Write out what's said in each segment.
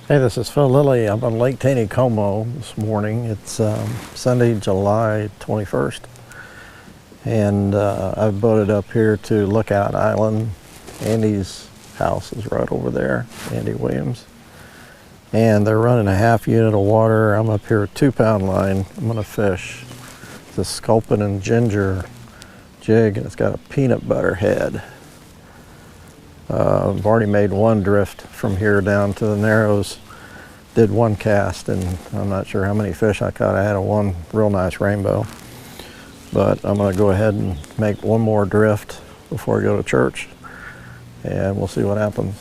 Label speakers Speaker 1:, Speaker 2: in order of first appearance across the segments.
Speaker 1: Hey, this is Phil Lilly. I'm on Lake Taneycomo this morning. It's Sunday, July 21st. And I've boated up here to Lookout Island. Andy's house is right over there, Andy Williams. And they're running a half unit of water. I'm up here with 2-pound line. I'm gonna fish the sculpin and ginger jig, and it's got a peanut butter head. I've already made one drift from here down to the Narrows. Did one cast, and I'm not sure how many fish I caught. I had one real nice rainbow. But I'm going to go ahead and make one more drift before I go to church, and we'll see what happens.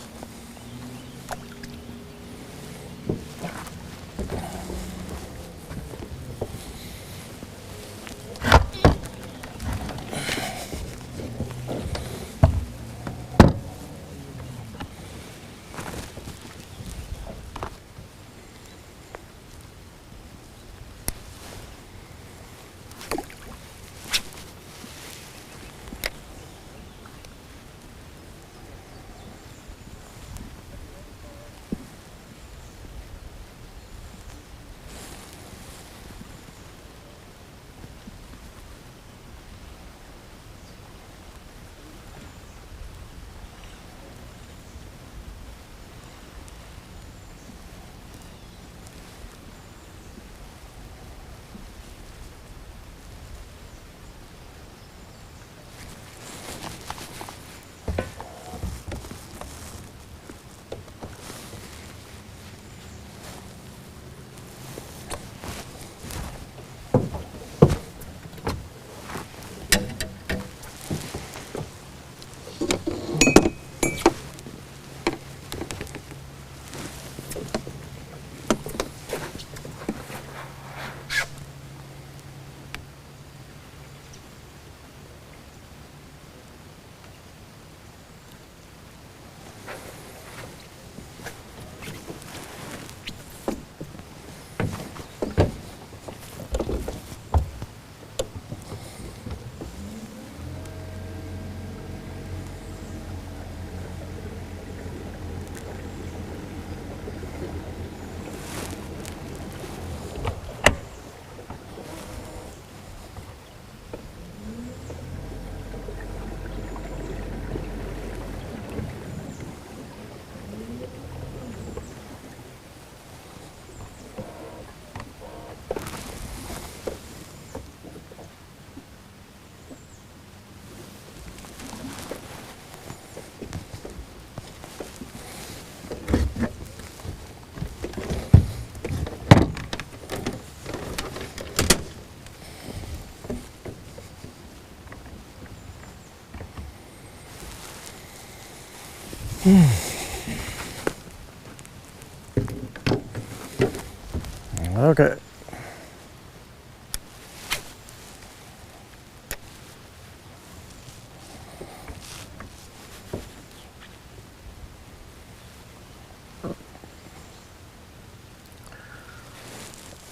Speaker 1: Okay.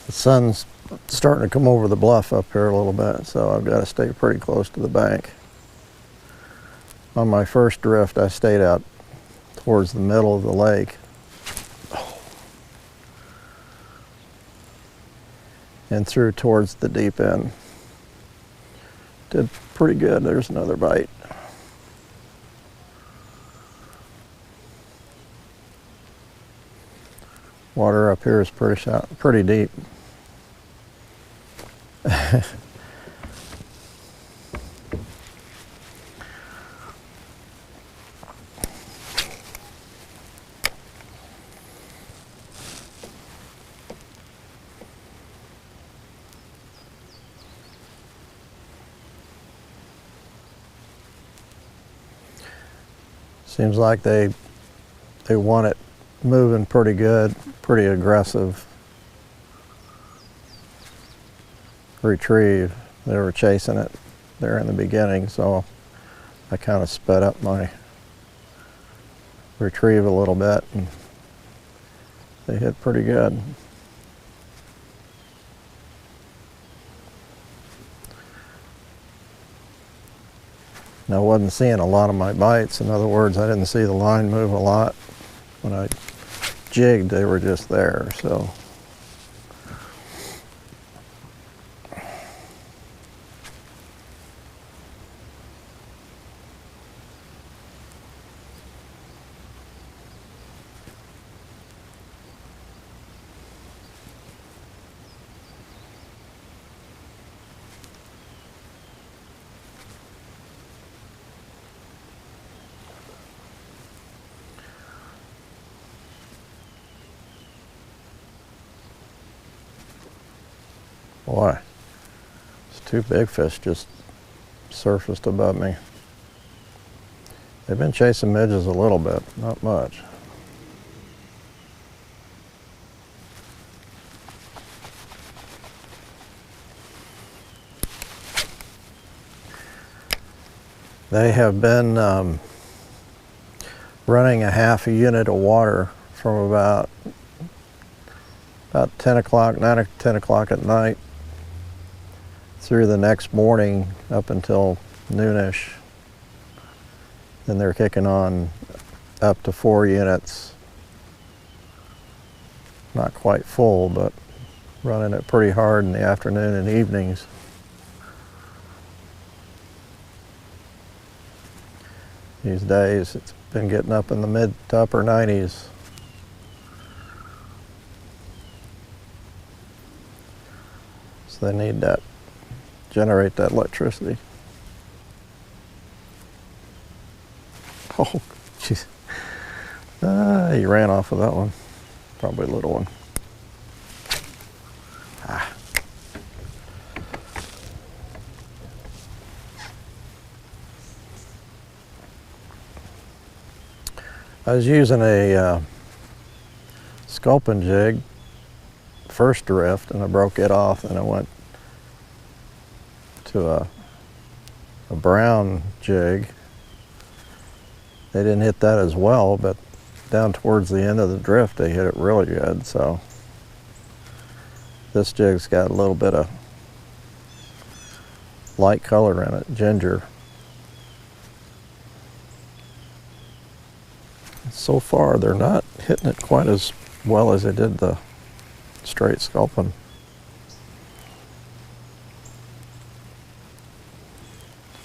Speaker 1: The sun's starting to come over the bluff up here a little bit, so I've got to stay pretty close to the bank. On my first drift, I stayed out towards the middle of the lake. And threw towards the deep end. Did pretty good. There's another bite. Water up here is pretty deep. Seems like they want it moving pretty good, pretty aggressive retrieve. They were chasing it there in the beginning, so I kind of sped up my retrieve a little bit, and they hit pretty good. And I wasn't seeing a lot of my bites. In other words, I didn't see the line move a lot when I jigged, they were just there, so. Boy, it's two big fish just surfaced above me. They've been chasing midges a little bit, not much. They have been running a half a unit of water from about 10 o'clock, 9 or 10 o'clock at night through the next morning up until noonish. Then they're kicking on up to 4 units. Not quite full, but running it pretty hard in the afternoon and evenings. These days it's been getting up in the mid to upper 90s. So they need that, generate that electricity. Oh, jeez. He ran off with that one. Probably a little one. Ah. I was using a sculpin jig first drift, and I broke it off, and I went to a brown jig. They didn't hit that as well, but down towards the end of the drift they hit it really good. So this jig's got a little bit of light color in it, ginger. So far they're not hitting it quite as well as they did the straight sculpin.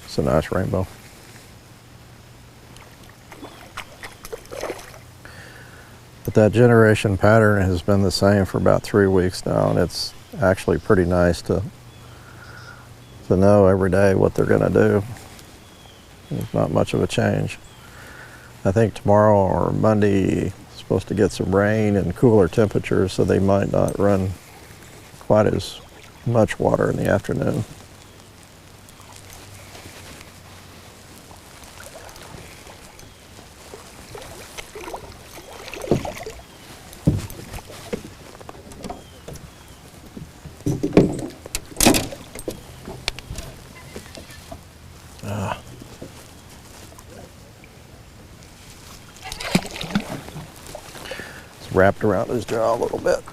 Speaker 1: It's a nice rainbow. But that generation pattern has been the same for about 3 weeks now, and it's actually pretty nice to know every day what they're going to do. There's not much of a change. I think tomorrow or Monday is supposed to get some rain and cooler temperatures, so they might not run quite as much water in the afternoon. It's wrapped around his jaw a little bit.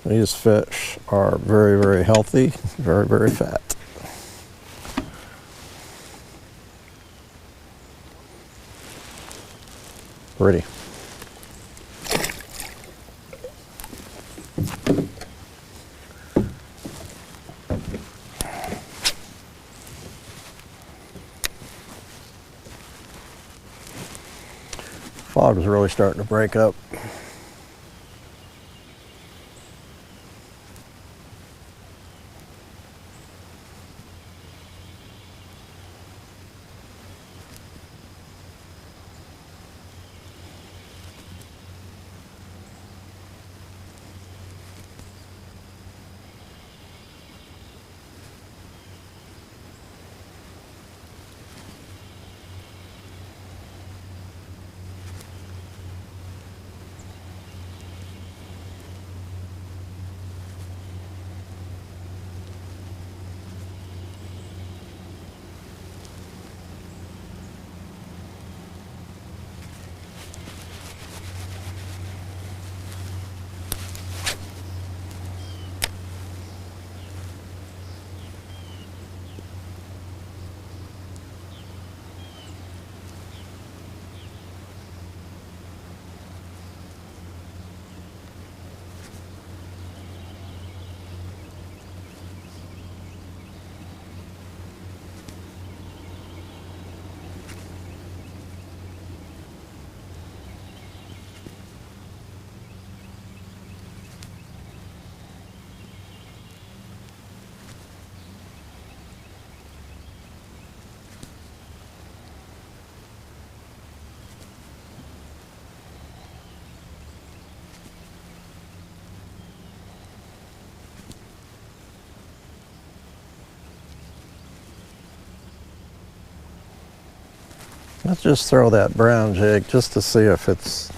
Speaker 1: These fish are very, very healthy, very, very fat. Pretty. Fog is really starting to break up. Let's just throw that brown jig just to see if it's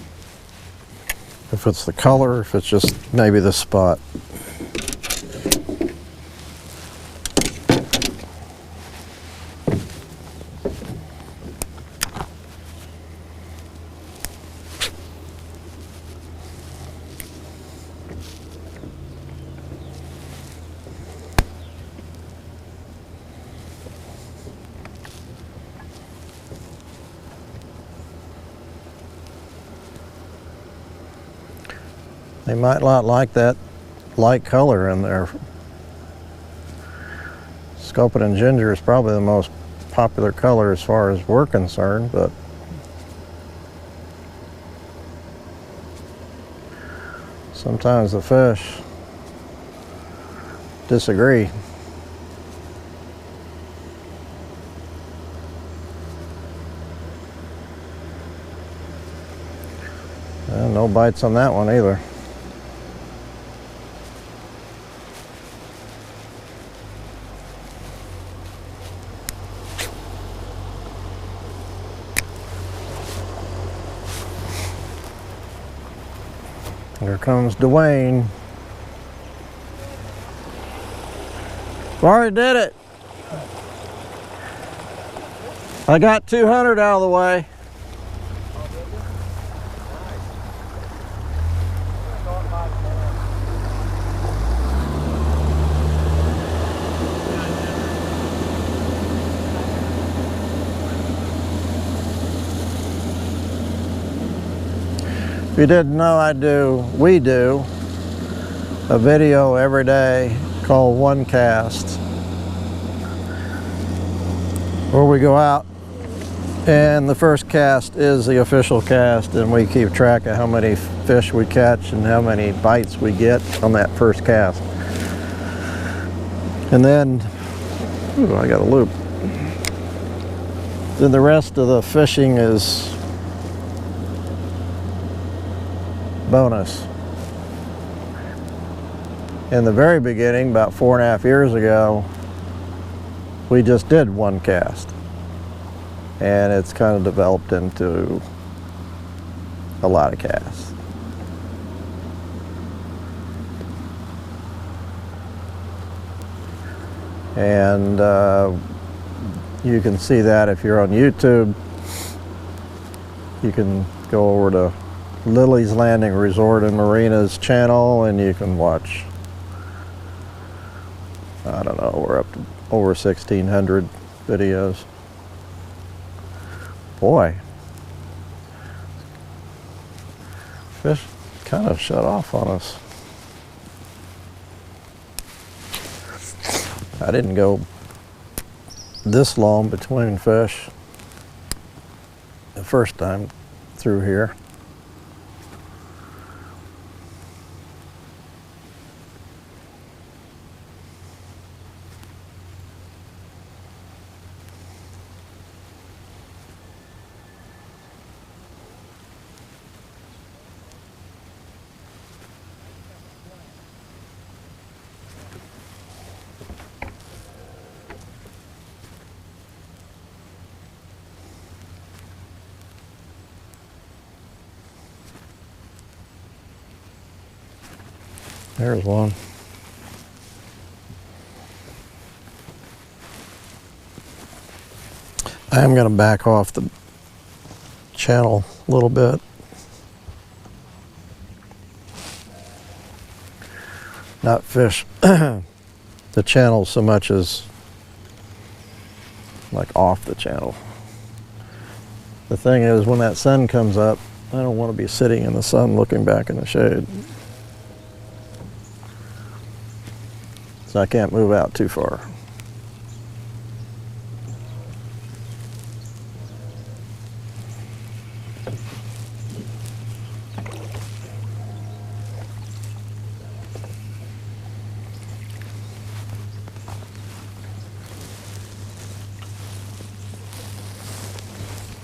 Speaker 1: the color, if it's just maybe the spot. They might not like that light color in there. Sculpin and ginger is probably the most popular color as far as we're concerned, but sometimes the fish disagree. And no bites on that one either. Here comes Dwayne. Already did it. I got 200 out of the way. If you didn't know, we do a video every day called One Cast, where we go out and the first cast is the official cast, and we keep track of how many fish we catch and how many bites we get on that first cast. And then, ooh, I got a loop. Then the rest of the fishing is bonus. In the very beginning, about 4.5 years ago, we just did one cast, and it's kind of developed into a lot of casts. And you can see that if you're on YouTube. You can go over to Lily's Landing Resort and Marina's channel, and you can watch, I don't know, we're up to over 1,600 videos. Boy, fish kind of shut off on us. I didn't go this long between fish the first time through here. There's one. I am going to back off the channel a little bit. Not fish the channel so much as like off the channel. The thing is, when that sun comes up, I don't want to be sitting in the sun looking back in the shade. So I can't move out too far.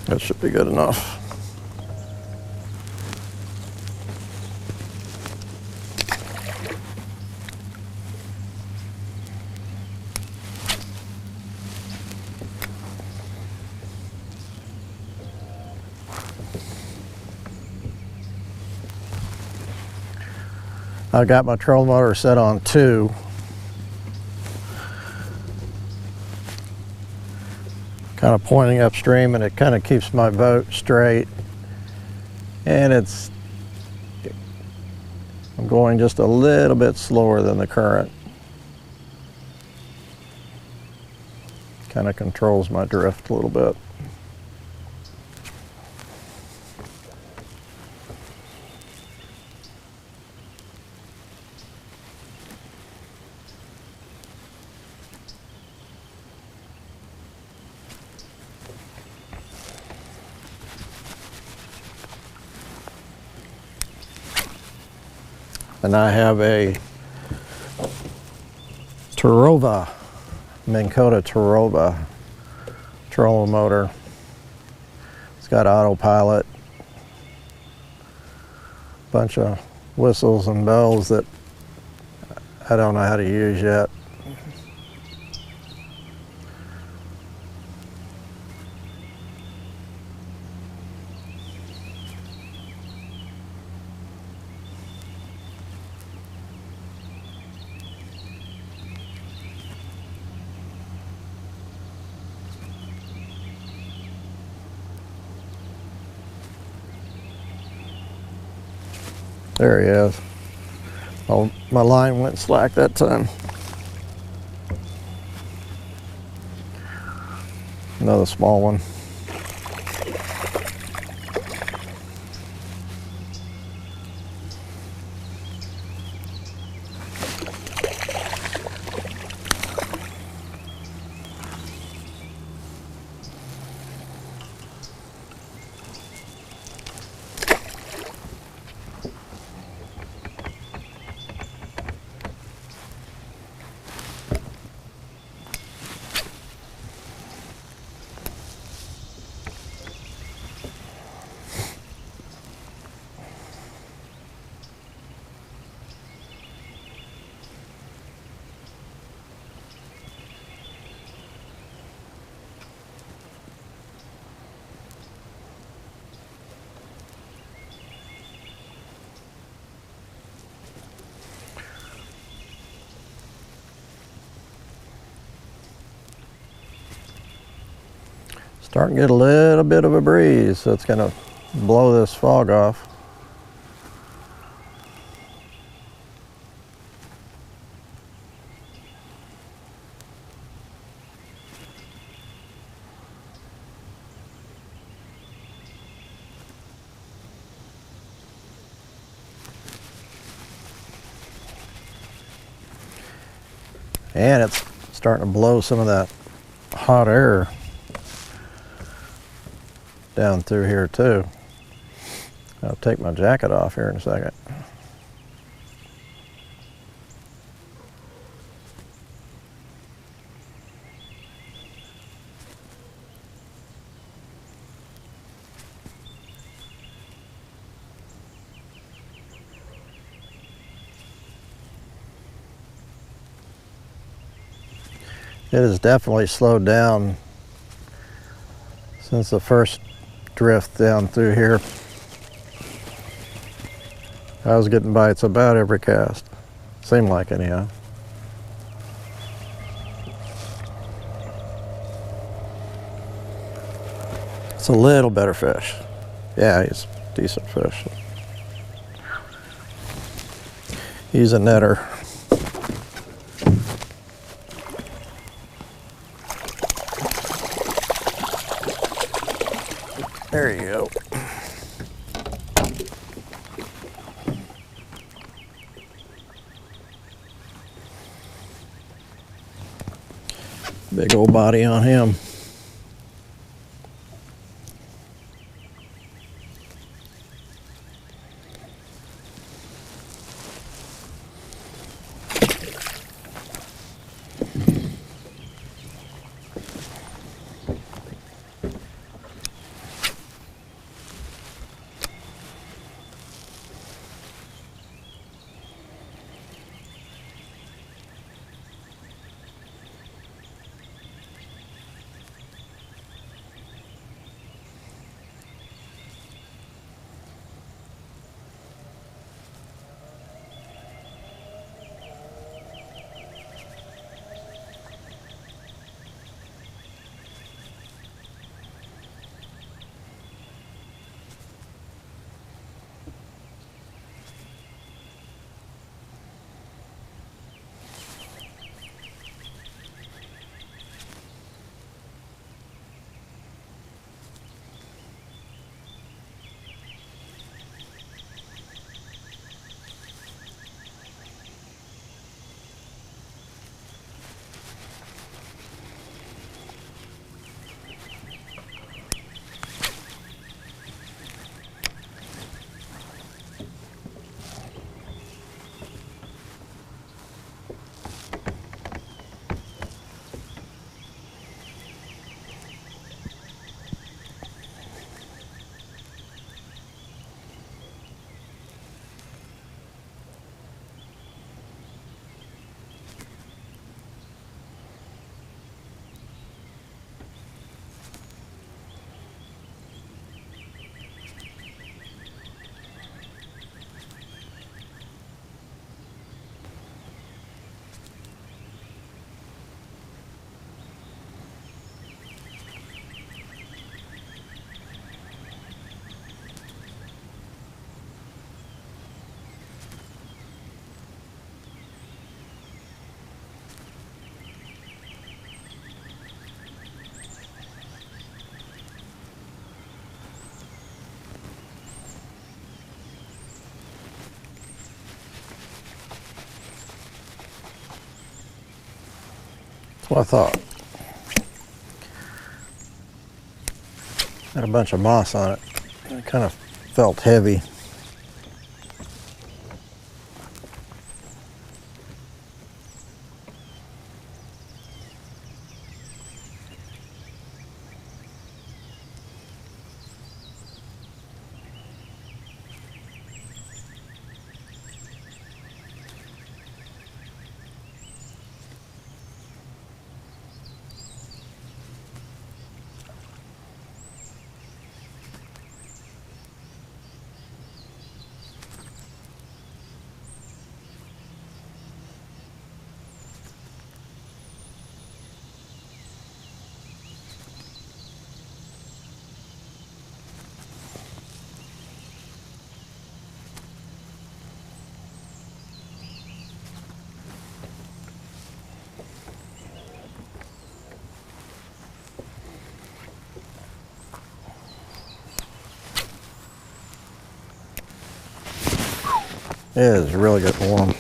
Speaker 1: That should be good enough. I got my trolling motor set on 2. Kind of pointing upstream, and it kind of keeps my boat straight. And I'm going just a little bit slower than the current. Kind of controls my drift a little bit. And I have a Minn Kota Tarova trolling motor. It's got autopilot, bunch of whistles and bells that I don't know how to use yet. There he is. Oh, my line went slack that time. Another small one. Starting to get a little bit of a breeze, so it's going to blow this fog off. And it's starting to blow some of that hot air down through here too. I'll take my jacket off here in a second. It has definitely slowed down since the first drift down through here. I was getting bites about every cast. Seemed like anyhow. It's a little better fish. Yeah, he's a decent fish. He's a netter. There you go. Big old body on him. what I thought. Had a bunch of moss on it. It kind of felt heavy. It is really getting warm.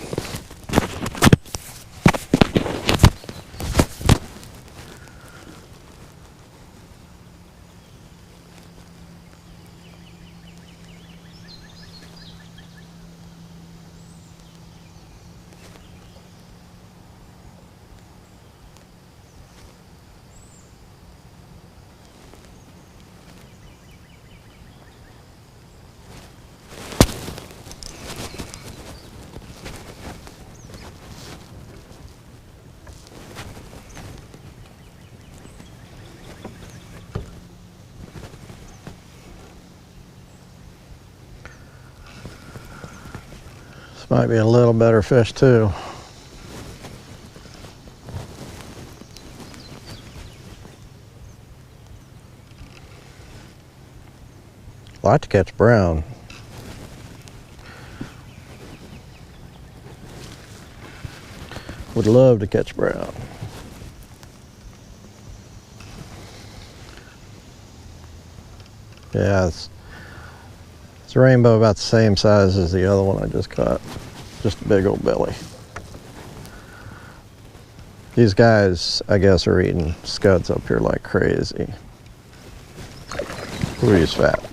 Speaker 1: This might be a little better fish too. Like to catch brown. Would love to catch brown. Yeah, it's a rainbow about the same size as the other one I just caught. Just a big old belly. These guys, I guess, are eating scuds up here like crazy. Ooh, he's fat.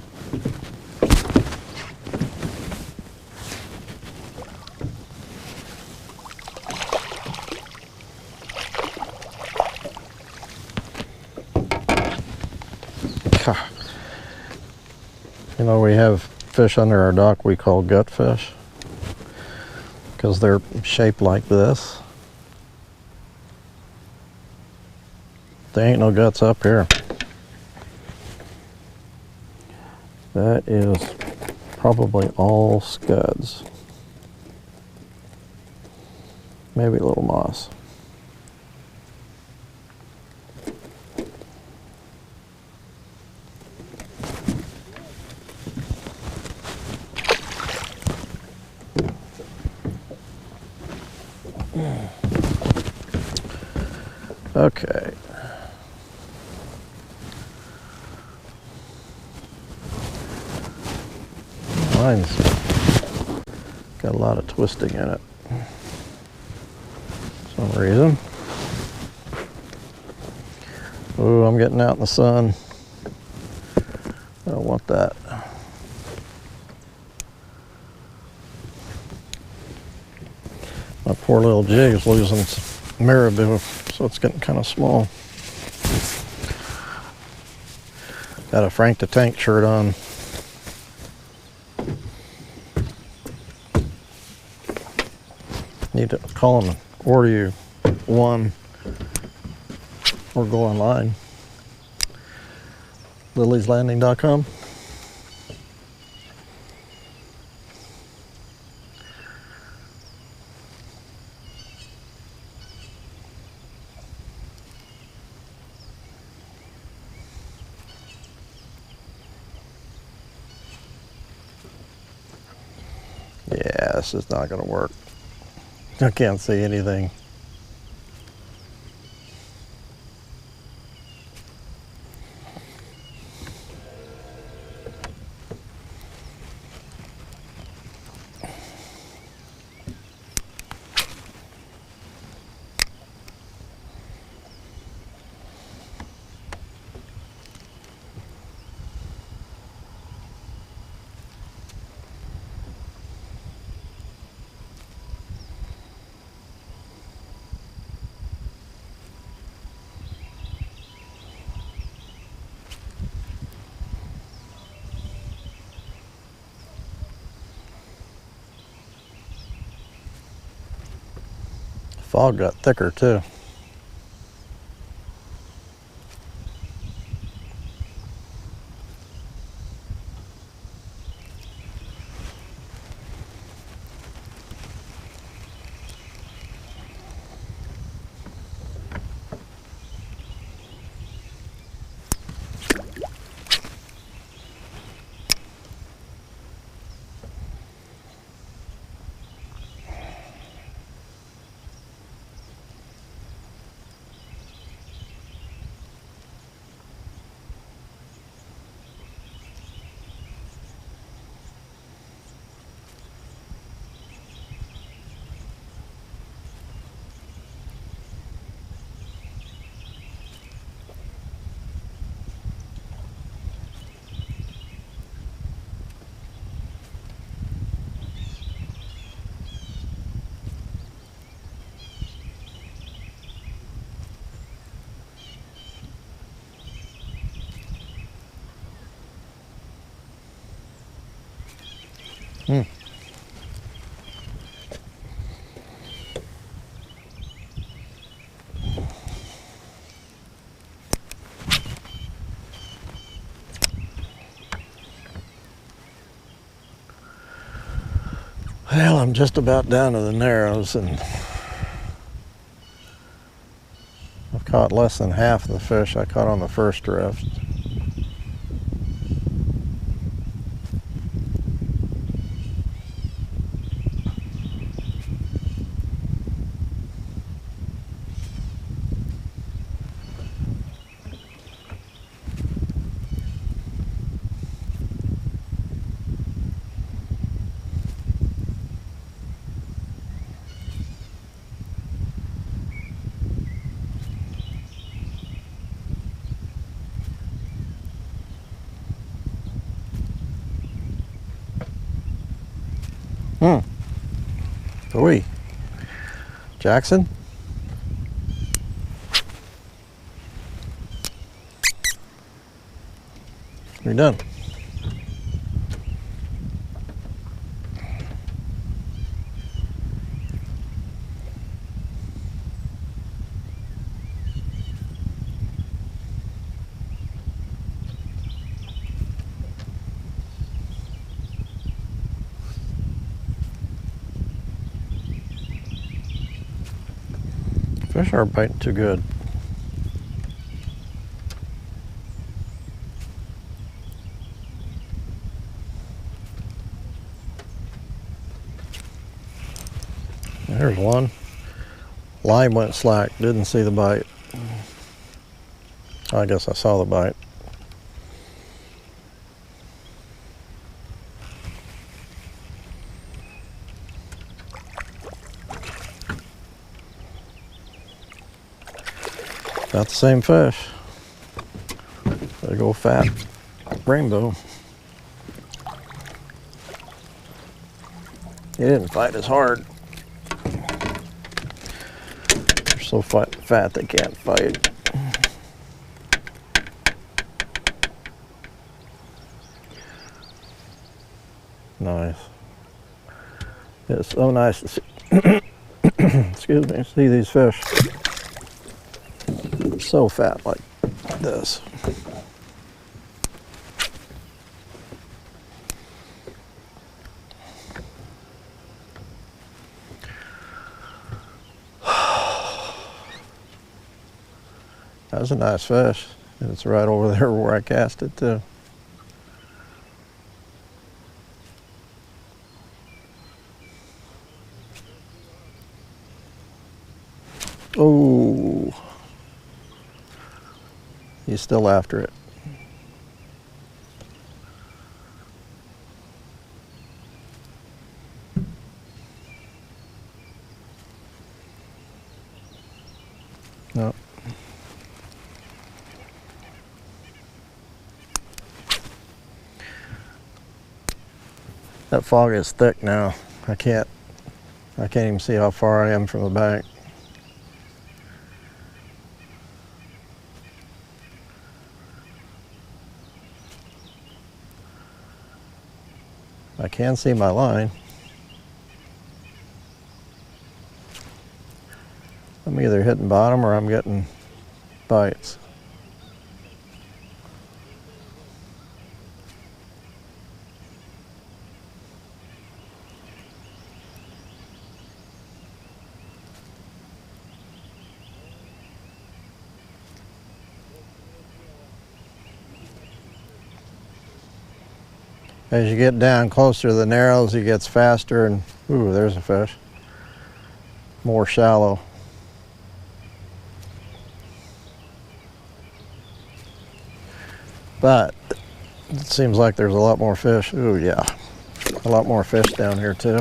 Speaker 1: You know, we have fish under our dock we call gutfish because they're shaped like this. There ain't no guts up here. That is probably all scuds. Maybe a little moss. Okay. Mine's got a lot of twisting in it for some reason. Ooh, I'm getting out in the sun. I don't want that. My poor little jig is losing some marabou, so it's getting kind of small. Got a Frank the Tank shirt on. Need to call them and order you one or go online. lilieslanding.com. Yeah, this is not going to work. I can't see anything. Fog got thicker too. Hmm. Well, I'm just about down to the narrows, and I've caught less than half of the fish I caught on the first drift. Oi, Jackson? You're done. Fish aren't biting too good. There's one. Line went slack, didn't see the bite. I guess I saw the bite. Got the same fish. Big old fat rainbow. He didn't fight as hard. They're so fat they can't fight. Nice. It's so nice to see, excuse me, see these fish so fat like this. That was a nice fish, and it's right over there where I cast it too. Oh, he's still after it. No. That fog is thick now. I can't even see how far I am from the bank. I can see my line. I'm either hitting bottom or I'm getting bites. As you get down closer to the narrows, he gets faster, and ooh, there's a fish. More shallow. But it seems like there's a lot more fish. Ooh, yeah, a lot more fish down here too.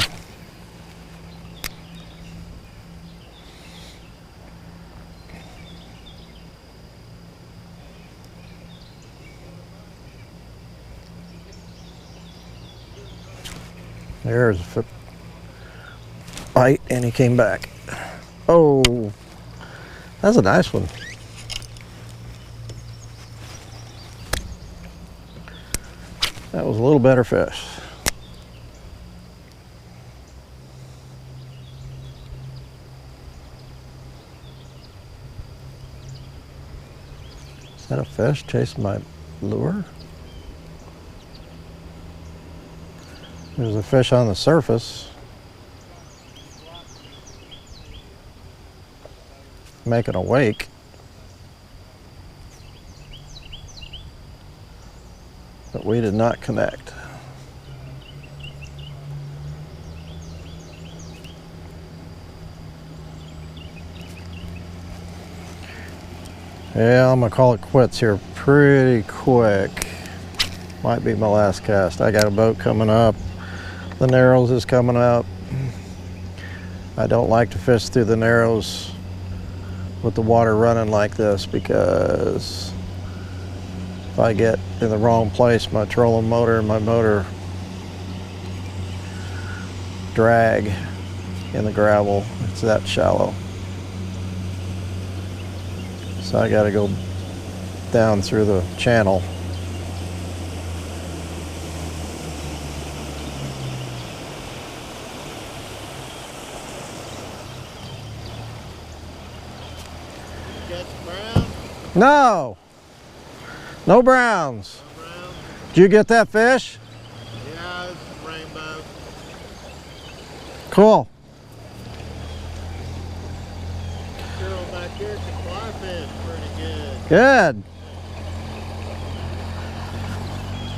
Speaker 1: There's a bite, and he came back. Oh, that's a nice one. That was a little better fish. Is that a fish chasing my lure? There's a fish on the surface making a wake. But we did not connect. Yeah, I'm gonna call it quits here pretty quick. Might be my last cast. I got a boat coming up. The Narrows is coming up. I don't like to fish through the Narrows with the water running like this, because if I get in the wrong place, my trolling motor and my motor drag in the gravel. It's that shallow. So I gotta go down through the channel. No! No browns. No browns. Did you get that fish?
Speaker 2: Yeah, it's a rainbow.
Speaker 1: Cool.
Speaker 2: Girl back here can fly fish pretty good.
Speaker 1: Good.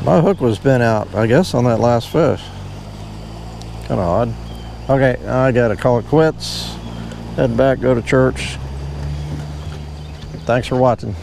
Speaker 1: My hook was bent out, I guess, on that last fish. Kind of odd. Okay, I gotta call it quits. Head back, go to church. Thanks for watching.